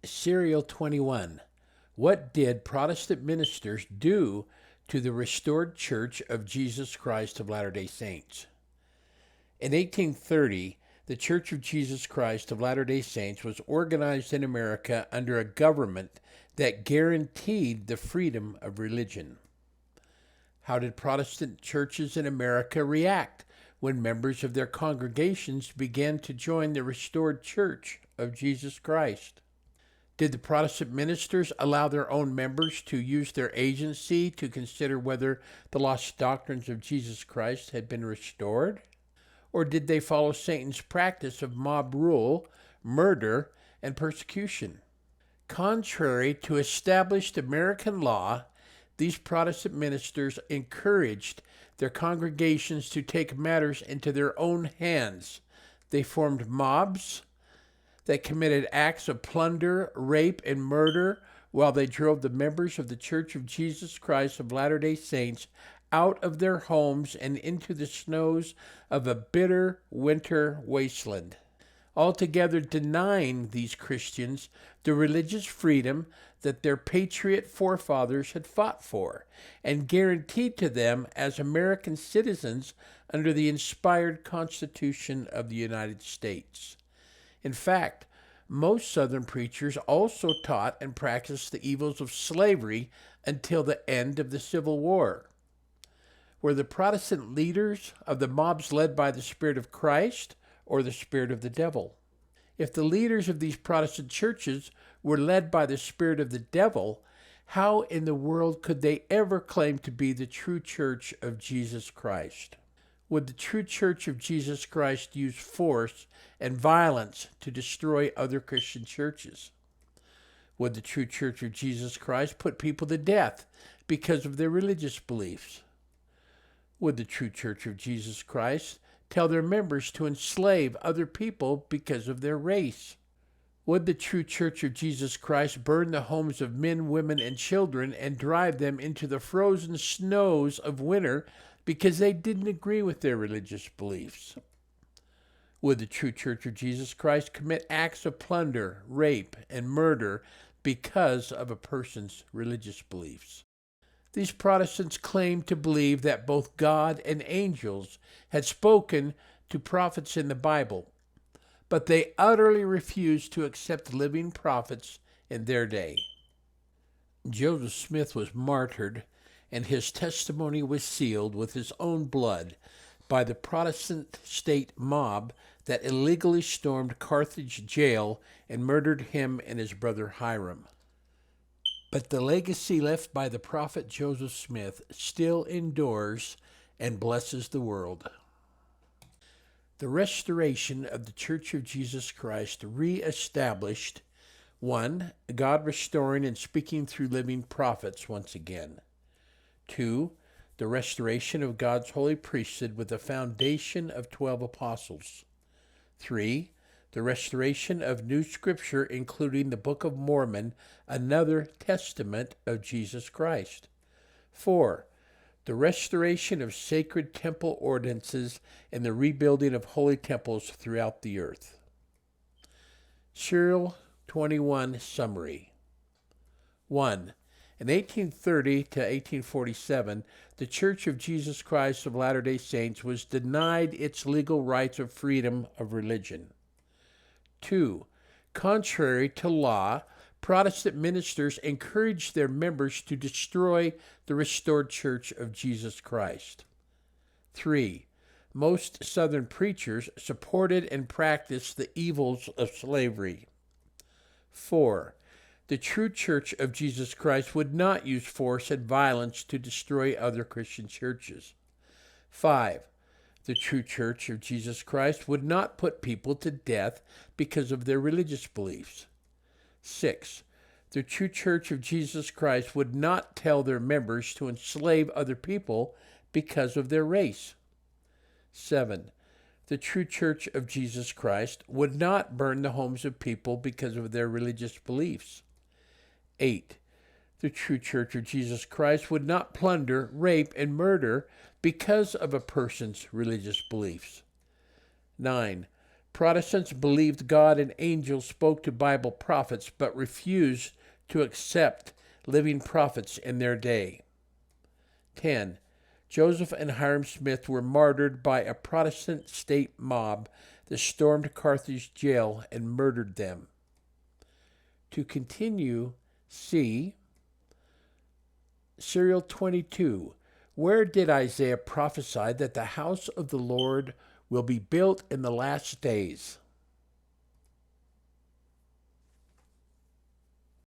Serial 21. What did Protestant ministers do to the restored Church of Jesus Christ of Latter-day Saints? In 1830, the Church of Jesus Christ of Latter-day Saints was organized in America under a government that guaranteed the freedom of religion. How did Protestant churches in America react when members of their congregations began to join the restored Church of Jesus Christ? Did the Protestant ministers allow their own members to use their agency to consider whether the lost doctrines of Jesus Christ had been restored? Or did they follow Satan's practice of mob rule, murder, and persecution? Contrary to established American law, these Protestant ministers encouraged their congregations to take matters into their own hands. They formed mobs that committed acts of plunder, rape, and murder while they drove the members of the Church of Jesus Christ of Latter-day Saints out of their homes and into the snows of a bitter winter wasteland, altogether denying these Christians the religious freedom that their patriot forefathers had fought for and guaranteed to them as American citizens under the inspired Constitution of the United States. In fact, most Southern preachers also taught and practiced the evils of slavery until the end of the Civil War. Were the Protestant leaders of the mobs led by the Spirit of Christ or the Spirit of the devil? If the leaders of these Protestant churches were led by the Spirit of the devil, how in the world could they ever claim to be the true Church of Jesus Christ? Would the true Church of Jesus Christ use force and violence to destroy other Christian churches? Would the true Church of Jesus Christ put people to death because of their religious beliefs? Would the true Church of Jesus Christ tell their members to enslave other people because of their race? Would the true Church of Jesus Christ burn the homes of men, women, and children and drive them into the frozen snows of winter because they didn't agree with their religious beliefs? Would the true Church of Jesus Christ commit acts of plunder, rape, and murder because of a person's religious beliefs? These Protestants claimed to believe that both God and angels had spoken to prophets in the Bible, but they utterly refused to accept living prophets in their day. Joseph Smith was martyred, and his testimony was sealed with his own blood by the Protestant state mob that illegally stormed Carthage Jail and murdered him and his brother Hyrum. But the legacy left by the prophet Joseph Smith still endures and blesses the world. The restoration of the Church of Jesus Christ reestablished: 1. God restoring and speaking through living prophets once again. 2. The restoration of God's holy priesthood with a foundation of 12 apostles. 3. The restoration of new scripture, including the Book of Mormon, another testament of Jesus Christ. 4. The restoration of sacred temple ordinances and the rebuilding of holy temples throughout the earth. Serial 21 Summary. 1. In 1830 to 1847, the Church of Jesus Christ of Latter-day Saints was denied its legal rights of freedom of religion. 2. Contrary to law, Protestant ministers encouraged their members to destroy the restored Church of Jesus Christ. 3. Most Southern preachers supported and practiced the evils of slavery. 4. The true Church of Jesus Christ would not use force and violence to destroy other Christian churches. 5. The true Church of Jesus Christ would not put people to death because of their religious beliefs. 6. The true Church of Jesus Christ would not tell their members to enslave other people because of their race. 7. The true Church of Jesus Christ would not burn the homes of people because of their religious beliefs. 8. The true Church of Jesus Christ would not plunder, rape, and murder because of a person's religious beliefs. 9. Protestants believed God and angels spoke to Bible prophets, but refused to accept living prophets in their day. 10. Joseph and Hyrum Smith were martyred by a Protestant state mob that stormed Carthage Jail and murdered them. To continue, see Serial 22. Where did Isaiah prophesy that the house of the Lord will be built in the last days?